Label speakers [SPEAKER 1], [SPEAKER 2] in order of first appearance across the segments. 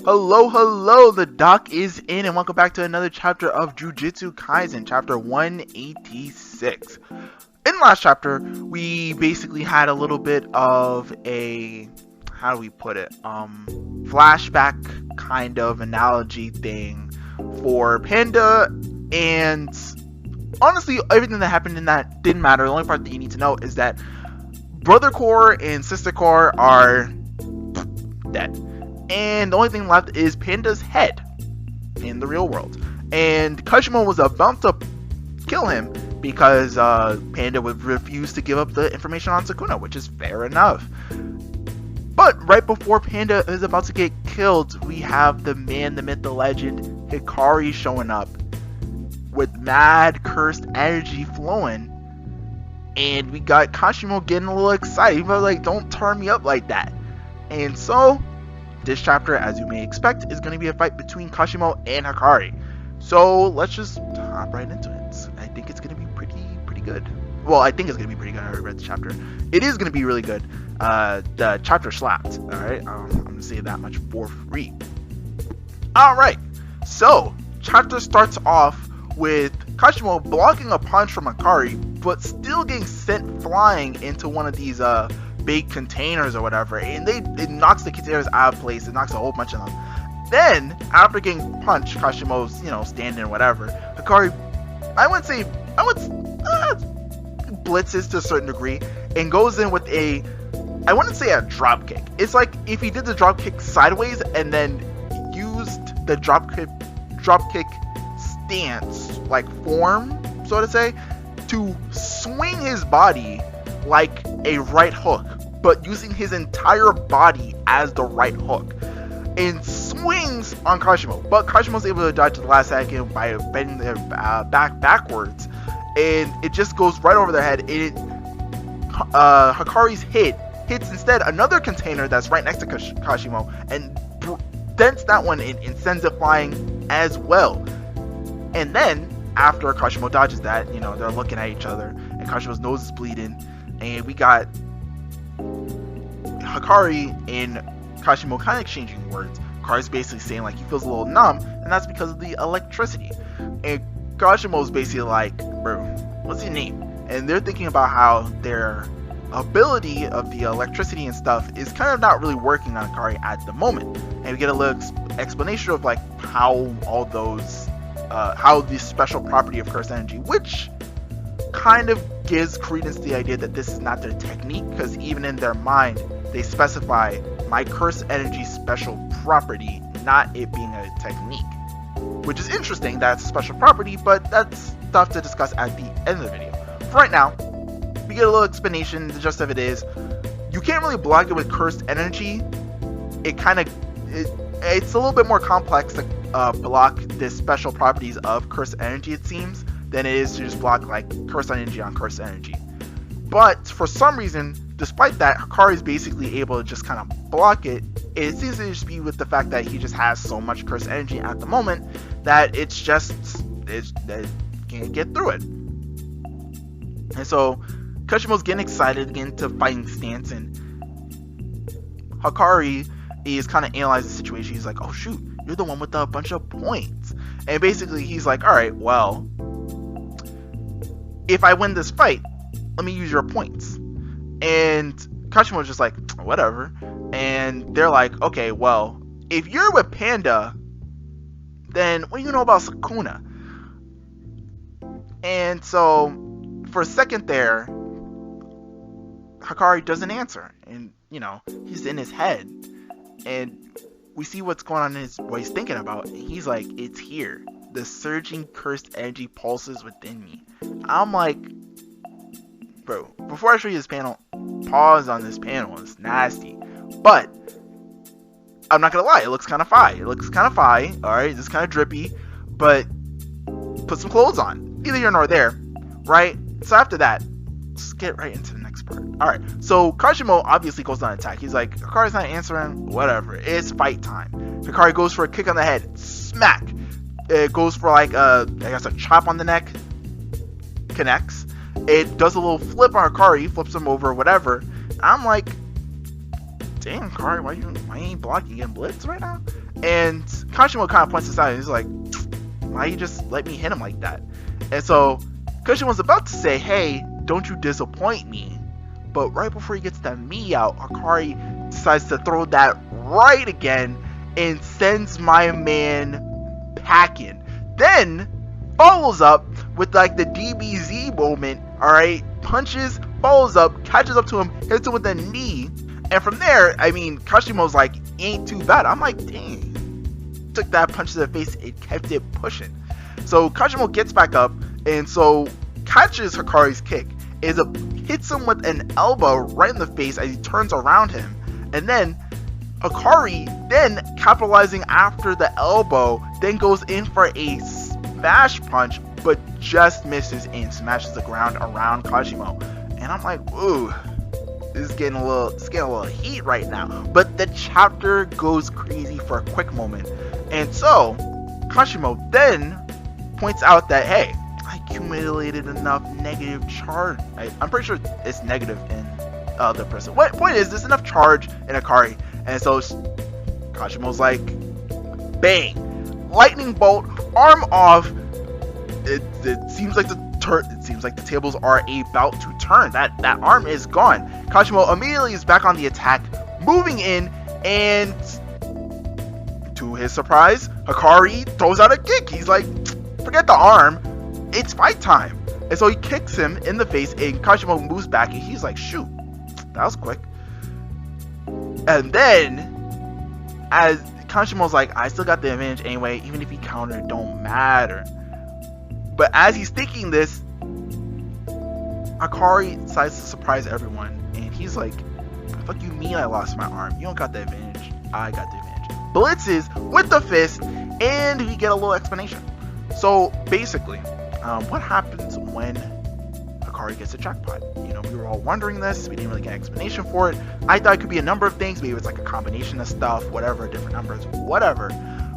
[SPEAKER 1] Hello, the doc is in, and welcome back to another chapter of Jujutsu Kaisen, chapter 186. In last chapter, we basically had a little bit of a, how do we put it, flashback kind of analogy thing for Panda, and honestly, everything that happened in that didn't matter. The only part that you need to know is that Brother Core and Sister Core are dead. And the only thing left is Panda's head in the real world. And Kashimo was about to kill him because Panda would refuse to give up the information on Sukuna, which is fair enough. But right before Panda is about to get killed, we have the man, the myth, the legend, Hikari showing up with mad cursed energy flowing. And we got Kashimo getting a little excited. He was like, don't turn me up like that. And so this chapter, as you may expect, is going to be a fight between Kashimo and Hikari. So let's just hop right into it. I think it's going to be pretty good. Well, I think it's going to be pretty good. I already read the chapter. It is going to be really good. The chapter slapped. Alright, I'm going to say that much for free. Alright, so chapter starts off with Kashimo blocking a punch from Hikari, but still getting sent flying into one of these big containers or whatever, and it knocks the containers out of place. It knocks a whole bunch of them. Then after getting punched, Kashimo's standing or whatever, Hikari blitzes to a certain degree and goes in with I wouldn't say a drop kick. It's like if he did the drop kick sideways and then used the drop kick stance, like form, so to say, to swing his body like a right hook, but using his entire body as the right hook, and swings on Kashimo. But Kashimo's able to dodge at the last second by bending their backwards, and it just goes right over their head. Hikari's hits instead another container that's right next to Kashimo, and dents that one and sends it flying as well. And then after Kashimo dodges that, they're looking at each other, and Kashimo's nose is bleeding, and we got Hikari and Kashimo kind of exchanging words. Hikari's basically saying like he feels a little numb, and that's because of the electricity. And Kashimo's basically like, bro, what's your name? And they're thinking about how their ability of the electricity and stuff is kind of not really working on Hikari at the moment. And we get a little explanation of like how all those how the special property of cursed energy, which kind of gives credence to the idea that this is not their technique, because even in their mind they specify my cursed energy special property, not it being a technique, which is interesting. That's a special property, but that's stuff to discuss at the end of the video. For right now, we get a little explanation. The gist of it is you can't really block it with cursed energy. It's a little bit more complex to block the special properties of cursed energy, it seems, than it is to just block like cursed energy on cursed energy. But for some reason, despite that, Hikari is basically able to just kind of block it. It seems to just be with the fact that he just has so much cursed energy at the moment that it can't get through it. And so Kashimo's getting excited, getting into fighting stance, and Hikari is kind of analyzing the situation. He's like, oh shoot, you're the one with a bunch of points. And basically he's like, alright, well, if I win this fight, let me use your points. And Kashimo's just like, whatever. And they're like, okay, well, if you're with Panda, then what do you know about Sukuna? And so for a second there, Hikari doesn't answer, and he's in his head, and we see what's going on in what he's thinking about, and he's like, it's here, the surging cursed energy pulses within me. I'm like, bro, before I show you this panel, pause on this panel. It's nasty, but I'm not gonna lie, it looks kind of fire. Alright, it's kind of drippy, but put some clothes on. Neither here nor there, right? So after that, let's get right into the next part. Alright, so Kashimo obviously goes on attack. He's like, Hikari's not answering, whatever, it's fight time. Hikari goes for a kick on the head, smack. It goes for like I guess a chop on the neck, connects. It does a little flip on Hikari, flips him over, whatever. I'm like, damn, Hikari, why you ain't blocking and blitz right now? And Kashimo kind of points this out, and he's like, why you just let me hit him like that? And so Kashimo's about to say, hey, don't you disappoint me. But right before he gets that me out, Hikari decides to throw that right again and sends my man packing. Then follows up with like the DBZ moment, alright? Punches, follows up, catches up to him, hits him with a knee. And from there, I mean, Kashimo's like, ain't too bad. I'm like, dang. Took that punch to the face and kept it pushing. So Kashimo gets back up and so catches Hikari's kick. Hits him with an elbow right in the face as he turns around him. And then Hikari, then capitalizing after the elbow, then goes in for a smash punch, but just misses and smashes the ground around Kashimo. And I'm like, ooh, this is getting a little heat right now. But the chapter goes crazy for a quick moment. And so Kashimo then points out that, hey, I accumulated enough negative charge. I'm pretty sure it's negative in the person. What point is, there's enough charge in Hikari. And so Kashimo's like, bang, lightning bolt, arm off. It seems like the tables are about to turn. That arm is gone. Kashimo immediately is back on the attack, moving in, and to his surprise, Hikari throws out a kick. He's like, forget the arm, it's fight time. And so he kicks him in the face, and Kashimo moves back, and he's like, shoot, that was quick. And then, as Kashimo's like, I still got the advantage anyway, even if he countered, it don't matter. But as he's thinking this, Hikari decides to surprise everyone, and he's like, fuck you mean I lost my arm? You don't got the advantage, I got the advantage. Blitzes with the fist, and we get a little explanation. So basically, what happens when Hikari gets a jackpot? You know, we were all wondering this, we didn't really get an explanation for it. I thought it could be a number of things, maybe it's like a combination of stuff, whatever, different numbers, whatever.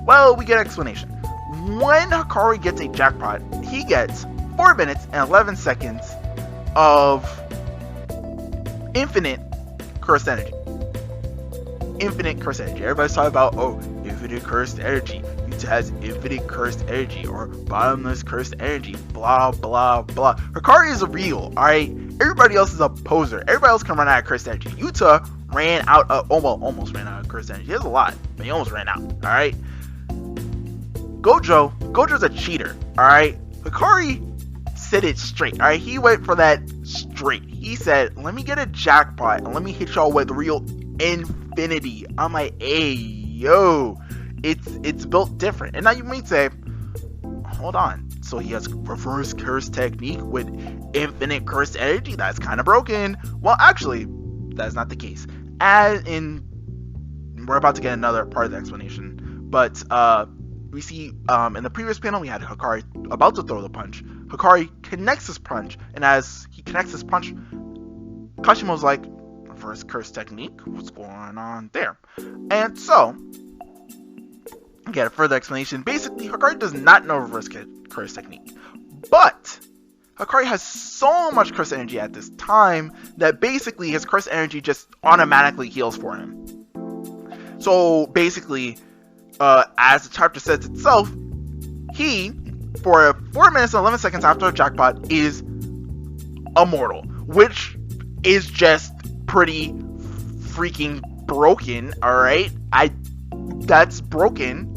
[SPEAKER 1] Well, we get an explanation. When Hikari gets a jackpot, he gets 4 minutes and 11 seconds of infinite cursed energy. Infinite cursed energy. Everybody's talking about, oh, infinite cursed energy. Yuta has infinite cursed energy or bottomless cursed energy. Blah, blah, blah. Hikari is real, alright? Everybody else is a poser. Everybody else can run out of cursed energy. Yuta ran out of, almost ran out of cursed energy. He has a lot, but he almost ran out, alright? Gojo's a cheater, alright? Hikari said it straight, alright? He went for that straight. He said, let me get a jackpot and let me hit y'all with real infinity. I'm like, hey, yo, it's built different. And now you might say, hold on, so he has reverse curse technique with infinite cursed energy? That's kind of broken. Well, actually, that's not the case. As in, we're about to get another part of the explanation, but we see in the previous panel we had Hikari about to throw the punch. Hikari connects his punch, and as he connects his punch, Kashimo's like, reverse curse technique, what's going on there? And so, get a further explanation. Basically, Hikari does not know reverse curse technique, but Hikari has so much curse energy at this time that basically his curse energy just automatically heals for him. So basically, as the chapter says itself, he, for 4 minutes and 11 seconds after a jackpot, is immortal, which is just pretty freaking broken, alright? That's broken.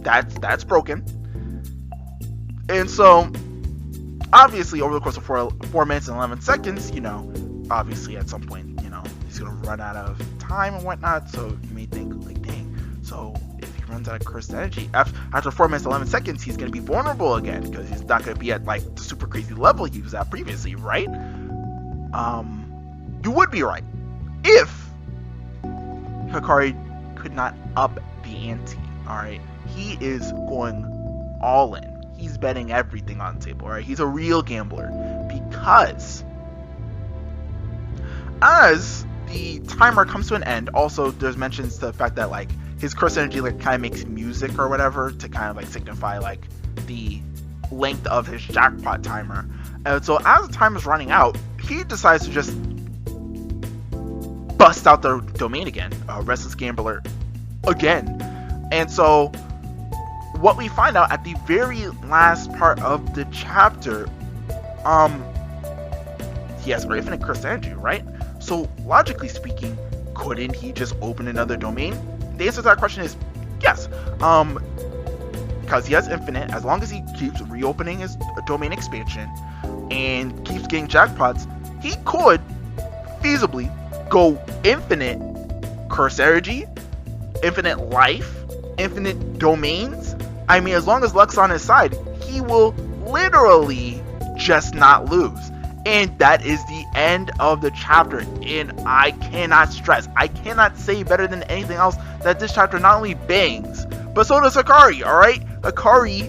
[SPEAKER 1] That's broken. And so, obviously, over the course of 4 minutes and 11 seconds, you know, obviously at some point, you know, he's gonna run out of time and whatnot, so you may think, like, dang, so if he runs out of cursed energy, after 4 minutes and 11 seconds, he's gonna be vulnerable again, because he's not gonna be at, like, the super crazy level he was at previously, right? You would be right, if Hikari could not up the ante, alright? He is going all in. He's betting everything on the table, right? He's a real gambler, because as the timer comes to an end, also there's mentions to the fact that, like, his curse energy, like, kind of makes music or whatever to kind of, like, signify, like, the length of his jackpot timer. And so as the time is running out, he decides to just bust out their domain again, Restless Gambler again. And so what we find out at the very last part of the chapter, he has infinite curse energy, right? So logically speaking, couldn't he just open another domain? The answer to that question is yes. Because he has infinite, as long as he keeps reopening his domain expansion and keeps getting jackpots, he could feasibly go infinite curse energy, infinite life, infinite domains. I mean, as long as luck's on his side, he will literally just not lose. And that is the end of the chapter. And I cannot stress, I cannot say better than anything else that this chapter not only bangs, but so does Hikari, alright? Hikari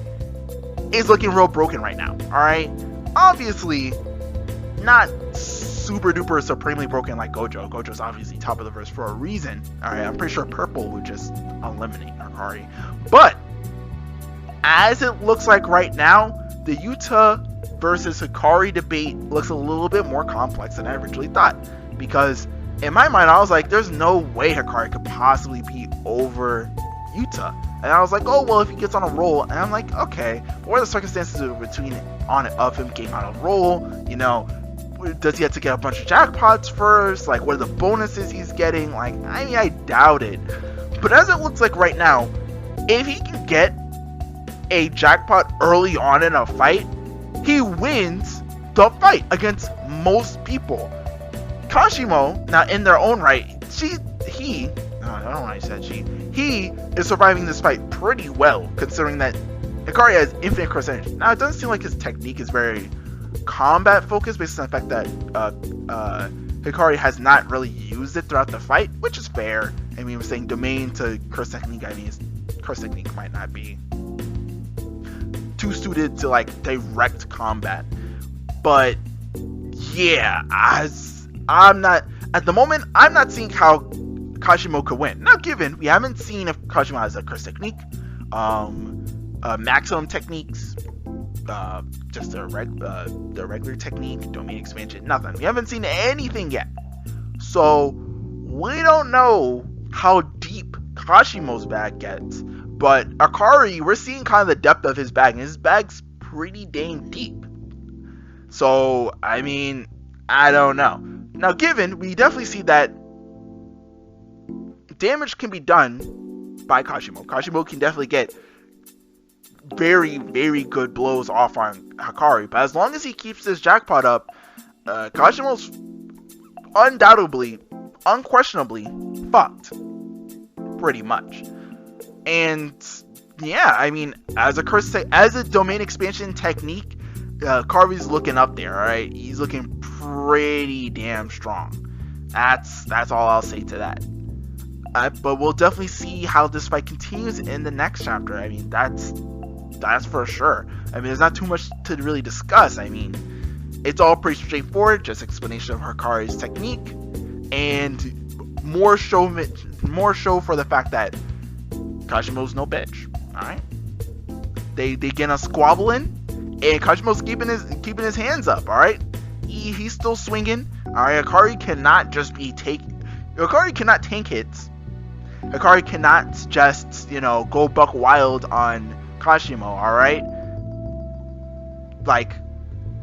[SPEAKER 1] is looking real broken right now, alright? Obviously, not super duper supremely broken like Gojo. Gojo's obviously top of the verse for a reason. Alright, I'm pretty sure Purple would just eliminate Hikari. But, as it looks like right now, the Yuta versus Hikari debate looks a little bit more complex than I originally thought. Because, in my mind, I was like, there's no way Hikari could possibly be over Yuta. And I was like, oh, well, if he gets on a roll, and I'm like, okay, but what are the circumstances of him getting on a roll? You know, does he have to get a bunch of jackpots first? Like, what are the bonuses he's getting? Like, I mean, I doubt it. But as it looks like right now, if he can get a jackpot early on in a fight, he wins the fight against most people. Kashimo, now in their own right, he is surviving this fight pretty well, considering that Hikari has infinite curse energy. Now, it doesn't seem like his technique is very combat focused, based on the fact that Hikari has not really used it throughout the fight, which is fair. I mean, we're saying domain to curse technique. I mean, his curse technique might not be too suited to like direct combat, but yeah, I'm not at the moment. I'm not seeing how Kashimo could win. Now, given we haven't seen if Kashimo has a curse technique, maximum techniques, just the regular technique, domain expansion, nothing. We haven't seen anything yet, so we don't know how deep Kashimo's bag gets. But Hikari, we're seeing kind of the depth of his bag, and his bag's pretty dang deep. So, I mean, I don't know. Now, given, we definitely see that damage can be done by Kashimo. Kashimo can definitely get very, very good blows off on Hikari. But as long as he keeps this jackpot up, Kashimo's undoubtedly, unquestionably fucked. Pretty much. And yeah, I mean, as a domain expansion technique, Hikari's looking up there, alright? He's looking pretty damn strong. That's all I'll say to that. But we'll definitely see how this fight continues in the next chapter. I mean, that's for sure. I mean, there's not too much to really discuss. I mean, it's all pretty straightforward, just explanation of Hikari's technique, and more show for the fact that Kashimo's no bitch. Alright? They get a squabble in, and Kashimo's keeping his hands up, alright? He's still swinging. Alright, Hikari cannot just Hikari cannot tank hits. Hikari cannot just, go buck wild on Kashimo, alright? Like,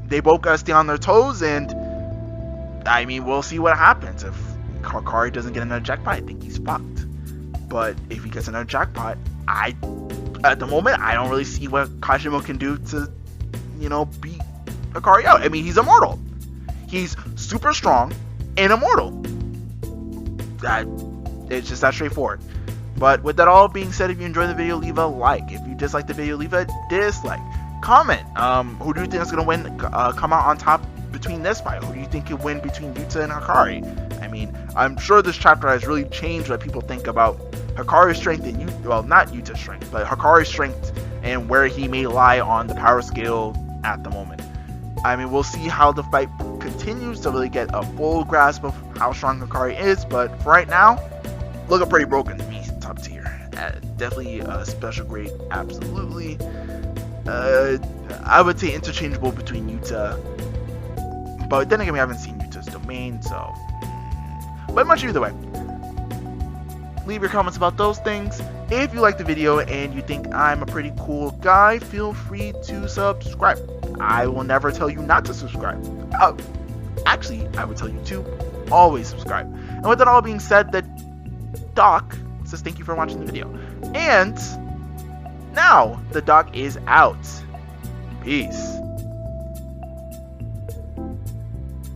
[SPEAKER 1] they both gotta stay on their toes, and I mean, we'll see what happens. If Hikari doesn't get another jackpot, I think he's fucked. But if he gets another jackpot, at the moment, I don't really see what Kashimo can do to, beat Hikari out. I mean, he's immortal. He's super strong and immortal. It's just that straightforward. But with that all being said, if you enjoyed the video, leave a like. If you dislike the video, leave a dislike. Comment. Who do you think is going to win? Come out on top between this fight? Who do you think could win between Yuta and Hikari? I mean, I'm sure this chapter has really changed what people think about Hikari's strength and not Yuta's strength, but Hikari's strength and where he may lie on the power scale at the moment. I mean, we'll see how the fight continues to really get a full grasp of how strong Hikari is, but for right now, looking pretty broken to me, top tier. Definitely a special grade, absolutely. I would say interchangeable between Yuta, but then again, we haven't seen Yuta's domain, so. But much either way, leave your comments about those things. If you like the video and you think I'm a pretty cool guy, feel free to subscribe. I will never tell you not to subscribe. Actually, I would tell you to always subscribe. And with that all being said, the Doc says thank you for watching the video. And now the Doc is out. Peace.